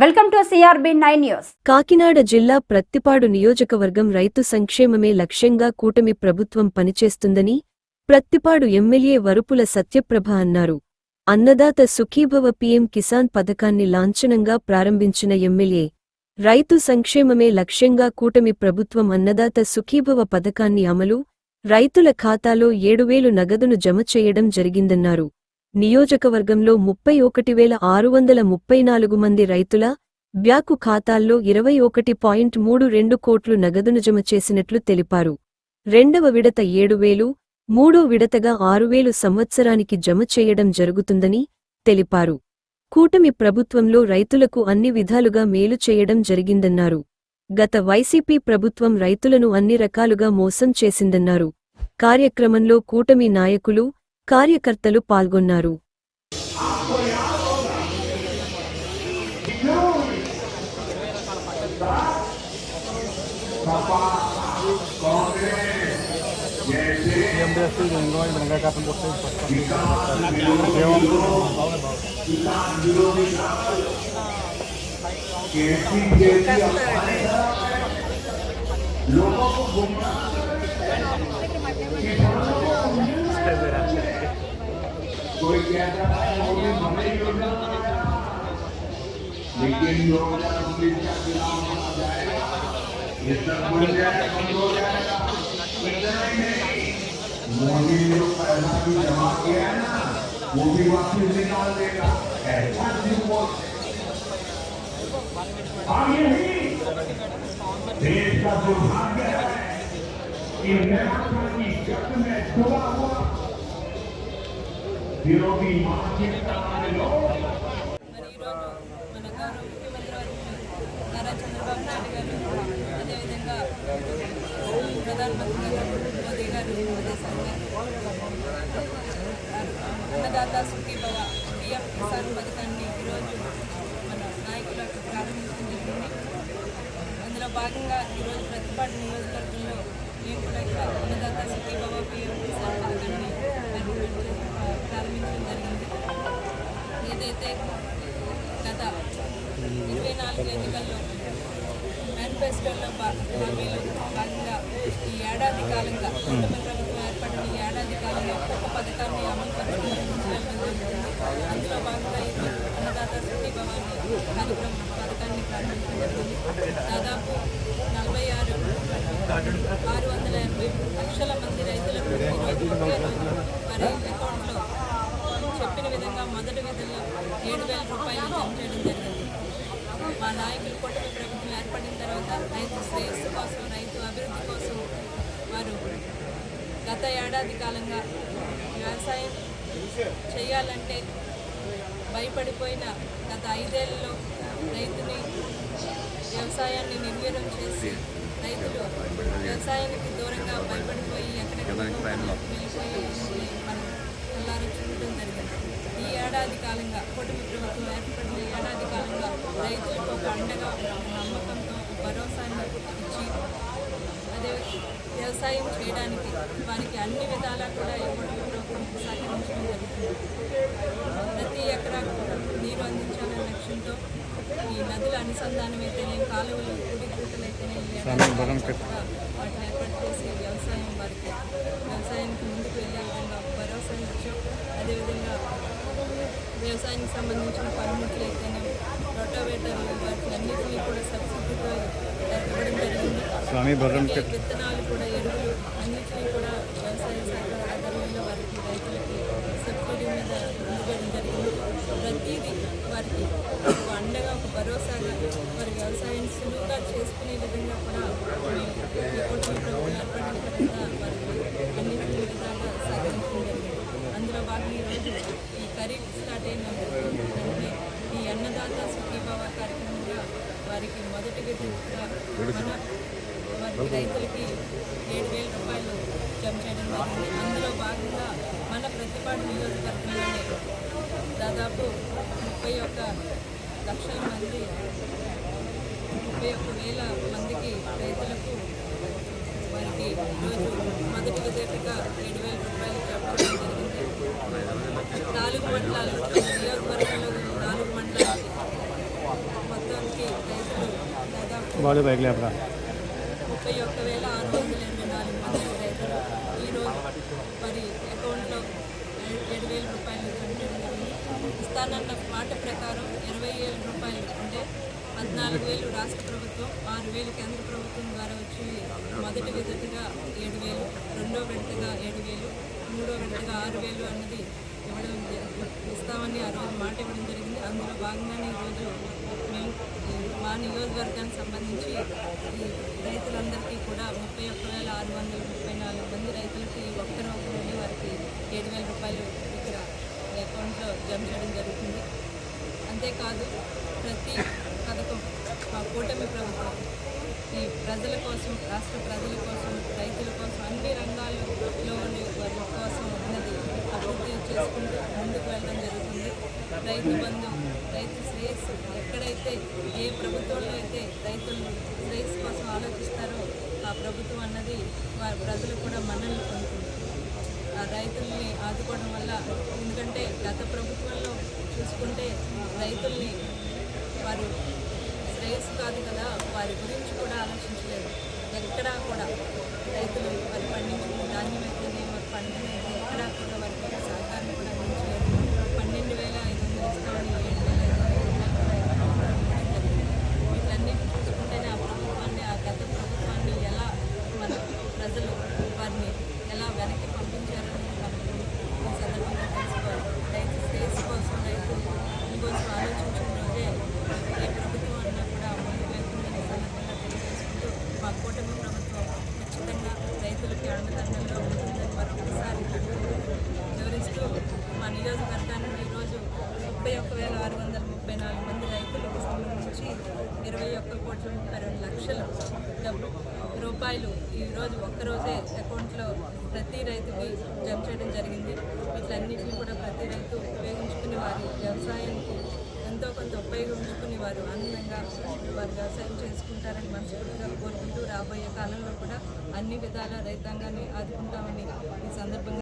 Welcome to CRB9 news. Kakinada జిల్లా ప్రత్తిపాడు నియోజకవర్గం రైతు సంక్షేమమే లక్ష్యంగా కూటమి ప్రభుత్వం పనిచేస్తుందని ప్రత్తిపాడు ఎమ్మెల్యే వరుపుల సత్యప్రభ అన్నారు. అన్నదాత సుఖీభవ పీఎం కిసాన్ పథకాన్ని లాంఛనంగా ప్రారంభించిన ఎమ్మెల్యే, రైతు సంక్షేమమే లక్ష్యంగా కూటమి ప్రభుత్వం అన్నదాత సుఖీభవ పథకాన్ని అమలు, రైతుల ఖాతాలో 7,000 నగదును జమ చేయడం జరిగిందన్నారు. నియోజకవర్గంలో 31,634 మంది రైతుల బ్యాంకు ఖాతాల్లో 21.32 కోట్లు నగదును జమ చేసినట్లు తెలిపారు. రెండవ విడత 7,000, మూడో విడతగా 6,000 సంవత్సరానికి జమ చేయడం జరుగుతుందని తెలిపారు. కూటమి ప్రభుత్వంలో రైతులకు అన్ని విధాలుగా మేలు చేయడం జరిగిందన్నారు. గత వైసీపీ ప్రభుత్వం రైతులను అన్ని రకాలుగా మోసం చేసిందన్నారు. కార్యక్రమంలో కూటమి నాయకులు, కార్యకర్తలు పాల్గొన్నారు. कोई कहता है मोदी बने योजना, लेकिन योजना का चुनाव होना जाएगा, ये सब हो जाएगा, बंद हो जाएगा। इतना ही नहीं, मोदी ने जो पैसा भी जमा किया है ना, वो भी वापस निकाल देगा। ऐसा आगे ही देश का दुर्भाग्य है कि निराशा की जग में डूबा हुआ विरोधी मानसिकता वाले लोग అన్నదాత సుఖీభవ పీఎం కిసాన్ పథకాన్ని ఈరోజు మన నాయకులకు ప్రారంభించడం జరిగింది. అందులో భాగంగా ఈరోజు ప్రతిపాడు నియోజకవర్గంలో మేము కూడా ఇక్కడ అన్నదాత సుఖీభవ పీఎం కిసాన్ పథకాన్ని ప్రారంభించడం జరిగింది. ఏదైతే గత 24 ఎన్నికల్లో మేనిఫెస్టోలో భాగంగా ఈ ఏడాది కాలంగా కూటమి ప్రభుత్వం ఏర్పడిన ఈ ఏడాది కాలంగా ఒక్కొక్క పథకాన్ని అమలు పరచడం జరుగుతుంది. అందులో భాగంగా ఈరోజు అన్నదాత సుఖీభవ పథకాన్ని ప్రారంభించడం జరిగింది. దాదాపు 46,680 లక్షల మంది రైతులకు ఈరోజు ఒకే రోజు వారి అకౌంట్లో చెప్పిన విధంగా మొదటి విధంగా 7,000 రూపాయలు జమ చేయడం జరిగింది. మా నాయకులు కూటమి ప్రభుత్వం ఏర్పడిన తర్వాత రైతు శ్రేయస్సు కోసం, రైతు అభివృద్ధి కోసం వారు గత ఏడాది కాలంగా వ్యవసాయం చేయాలంటే భయపడిపోయిన గత 5 ఏళ్లలో రైతుని వ్యవసాయాన్ని నిర్వీర్యం చేసి రైతులు వ్యవసాయానికి దూరంగా భయపడిపోయి ఎక్కడెక్కడ వెళ్ళిపోయి మనం ఎల్లారో చూడటం జరిగింది. ఈ ఏడాది కాలంగా కూటమి ప్రభుత్వం ఏర్పడిన ఏడాది కాలంగా రైతులకు ఒక అండగా, నమ్మకంతో, భరోసాను ఇచ్చి అదే వ్యవసాయం చేయడానికి వారికి అన్ని విధాలా కూడా ఈ కూటమి ప్రభుత్వం సహకరించడం జరుగుతుంది. ప్రతి ఎకరా నీరు అందించాలనే లక్ష్యంతో ఈ నదుల అనుసంధానం అయితేనే, కాలువలు, కుడి కూటలైతేనే వాటిని ఏర్పాటు చేసి వ్యవసాయానికి ముందుకు వెళ్ళే విధంగా భరోసాను ఇచ్చాం. అదేవిధంగా వ్యవసాయానికి సంబంధించిన పనిముట్లు అయితేనే, రోటోవేటర్లు, వాటిని అన్నింటినీ కూడా సబ్సిడీతో ఇవ్వడం జరిగింది. విత్తనాలు కూడా, ఎరువులు అన్నింటినీ కూడా వ్యవసాయ శాఖ ఆధ్వర్యంలో వారికి రైతులకి సబ్సిడీ మీద ఇవ్వడం జరిగింది. ప్రతిదీ వారికి ఒక అండగా, ఒక భరోసాగా వారి వ్యవసాయాన్ని సులువుగా చేసుకునే విధంగా కూడా మేము ఈ కూటమి ప్రభుత్వం ఏర్పడిన తర్వాత వారికి అన్ని విధాలుగా సహకరించడం జరిగింది. అందులో భాగంగా ఈరోజు ఈ ఖరీఫ్ స్టార్ట్ అయిన వెంటనే ఈ అన్నదాత సుఖీభవ కార్యక్రమంగా వారికి మొదటి విధంగా వారికి రైతులకి 7,000 రూపాయలు జమ చేయడం జరిగింది. అందులో భాగంగా మన ప్రతిపాడు నియోజకవర్గంలోనే దాదాపు 31 లక్షల మంది, 31,000 మందికి రైతులకు వారికి ఈరోజు మొదటి విడతగా 7,000 రూపాయలు జమ చేయడం జరిగింది. 4 మండలాలు నియోజకవర్గంలో 4 మండలాలు మొత్తం బాడీ బైక్ లేపరా 31,624 మంది రైతులు ఈరోజు వారి అకౌంట్లో 7,000 రూపాయలు జమ చేయడం జరిగింది. ఇస్తానన్న మాట ప్రకారం 20,000 రూపాయలు అంటే 14,000 రాష్ట్ర ప్రభుత్వం, 6,000 కేంద్ర ప్రభుత్వం ద్వారా వచ్చి మొదటి విడతగా 7,000, రెండో విడతగా 7,000, మూడో విడతగా 6,000 అన్నది ఇస్తామని ఆ రోజు మాట ఇవ్వడం జరిగింది. అందులో భాగంగానే ఈరోజు మేము మా నియోజకవర్గానికి సంబంధించి ఈ రైతులందరికీ కూడా 31,634 మంది రైతులకి ఒక్క రోజులోనే వారికి 7,000 రూపాయలు ఇక్కడ అకౌంట్లో జమ చేయడం జరుగుతుంది. అంతేకాదు ప్రతి పథకం మా కూటమి ప్రభుత్వం ఈ ప్రజల కోసం, రాష్ట్ర ప్రజల కోసం, రైతుల కోసం అన్ని రంగాల్లోని వారి కోసం ఉన్నది అభివృద్ధి చేసుకుంటూ ముందుకు వెళ్ళడం జరుగుతుంది. రైతు బంధు, రైతు శ్రేయస్సు ఎక్కడైతే ఏ ప్రభుత్వంలో అయితే రైతులు శ్రేయస్సు కోసం ఆలోచిస్తారో ఆ ప్రభుత్వం అన్నది వారి ప్రజలు కూడా మన్ననలు పొందుతుంది. ఆ రైతుల్ని ఆదుకోవడం వల్ల, ఎందుకంటే గత ప్రభుత్వంలో చూసుకుంటే రైతుల్ని వారు శ్రేయస్సు కాదు కదా, వారి గురించి కూడా ఆలోచించలేదు. ఎక్కడా కూడా రైతులు వారు పండించిన ధాన్యం అయితేనే, వారి పంటను అయితే ఎక్కడా కూడా వారికి ఒక సహకారం కూడా అందించలేదు. 12,500 ఇస్తామని 7,500 వీటన్నిటి చూసుకుంటేనే ఆ ప్రభుత్వాన్ని, ఆ గత ప్రభుత్వాన్ని ఎలా మన ప్రజలు వారిని ఎలా వెనక్కి పంపించారని మనకు ఈ సందర్భంగా తెలుసుకోవాలి. రైతు శ్రేయస్సు కోసం, రైతు కోసం ఆలోచించిన రోజే ఏ ప్రభుత్వం అన్నా కూడా ముందుకు వెళ్తుందని సందర్భంగా తెలియజేసుకుంటూ మా కూటమి ప్రభుత్వం ఖచ్చితంగా రైతులకి అండదండల్లో ఉంటుందని మరొకసారి వివరిస్తూ మా నియోజకవర్గాన్ని ఈరోజు 31,634 మంది రైతులకు సంబంధించి 21,32,00,000 రూపాయలు ఈరోజు ఒక్కరోజే అకౌంట్లో ప్రతి రైతుకి జమ చేయడం జరిగింది. వీటన్నిటిని కూడా ప్రతి రైతు ఉపయోగించుకుని వారి వ్యవసాయానికి ఎంతో కొంత ఉపయోగించుకుని వారు ఆనందంగా వారు వ్యవసాయం చేసుకుంటారని మనస్ఫూర్తిగా కోరుకుంటూ రాబోయే కాలంలో కూడా అన్ని విధాల రైతాంగాన్ని ఆదుకుంటామని ఈ సందర్భంగా